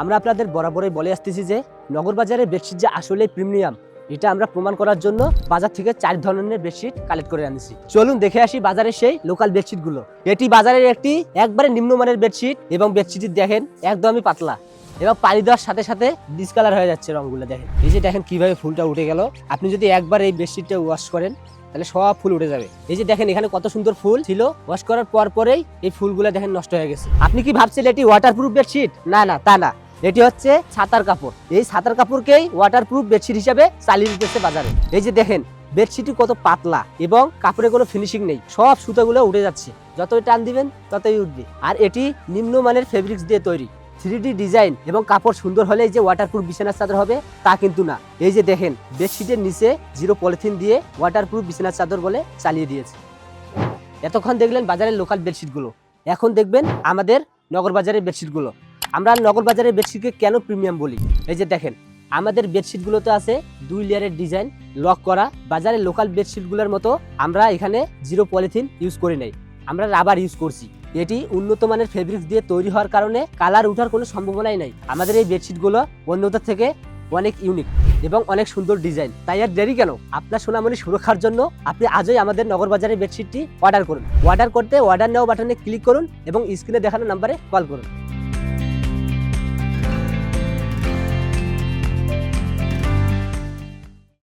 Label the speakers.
Speaker 1: আমরা আপনাদের বরাবরই বলে আসতেছি যে নগরবাজারের বেডশিট যে আসলে প্রিমিয়াম, এটা আমরা প্রমাণ করার জন্য বাজার থেকে 4 ধরনের বেডশিট কালেক্ট করে আনিছি। চলুন দেখে আসি বাজারের সেই লোকাল বেডশিট গুলো। এটি বাজারের একটি একবারে নিম্নমানের বেডশিট এবং বেডশিটটি দেখেন একদমই পাতলা এবং পানি দেওয়ার সাথে সাথে ডিসকালার হয়ে যাচ্ছে রংগুলো। দেখেন এই যে দেখেন কিভাবে ফুলটা উঠে গেল। আপনি যদি একবার এই বেডশিটটা ওয়াশ করেন তাহলে সব ফুল উঠে যাবে। এই যে দেখেন এখানে কত সুন্দর ফুল ছিল, ওয়াশ করার পরেই এই ফুলগুলো দেখেন নষ্ট হয়ে গেছে। আপনি কি ভাবছিলেন এটি ওয়াটারপ্রুফ বেডশিট? না না, তা না, এটি হচ্ছে ছাতার কাপড়। এই ছাতার কাপড়কেই ওয়াটারপ্রুফ বেডশিট হিসেবে চালিয়ে দিতেছে বাজারে। এই যে দেখেন বেডশিটটি কত পাতলা এবং কাপড়ে কোনো ফিনিশিং নেই, সব সুতাগুলো উঠে যাচ্ছে, যতই টান দিবেন ততই উঠবে। আর এটি নিম্নমানের ফেব্রিক্স দিয়ে তৈরি। 3D ডিজাইন এবং কাপড় সুন্দর হলে যে ওয়াটারপ্রুফ বিছানার চাদর হবে তা কিন্তু না। এই যে দেখেন বেডশিটের নিচে 0 পলিথিন দিয়ে ওয়াটারপ্রুফ বিছানার চাদর বলে চালিয়ে দিয়েছে। এতক্ষণ দেখলেন বাজারের লোকাল বেডশিটগুলো, এখন দেখবেন আমাদের নগরবাজারের বেডশিটগুলো। আমরা নগরবাজারের বেডশিটকে কেন প্রিমিয়াম বলি? এই যে দেখেন আমাদের বেডশিটগুলোতে আছে 2 লেয়ারের ডিজাইন লক করা। বাজারের লোকাল বেডশিটগুলোর মতো আমরা এখানে 0 পলিথিন ইউজ করি নাই, আমরা রাবার ইউজ করছি। এটি উন্নত মানের ফেব্রিক্স দিয়ে তৈরি হওয়ার কারণে কালার ওঠার কোনো সম্ভাবনাই নাই। আমাদের এই বেডশিটগুলো অন্যদের থেকে অনেক ইউনিক এবং অনেক সুন্দর ডিজাইন। তাই আর দেরি কেন? আপনার সোনামণি সুরক্ষার জন্য আপনি আজই আমাদের নগরবাজারের বেডশিটটি অর্ডার করুন। অর্ডার করতে অর্ডার নাও বাটনে ক্লিক করুন এবং স্ক্রিনে দেখানো নাম্বারে কল করুন।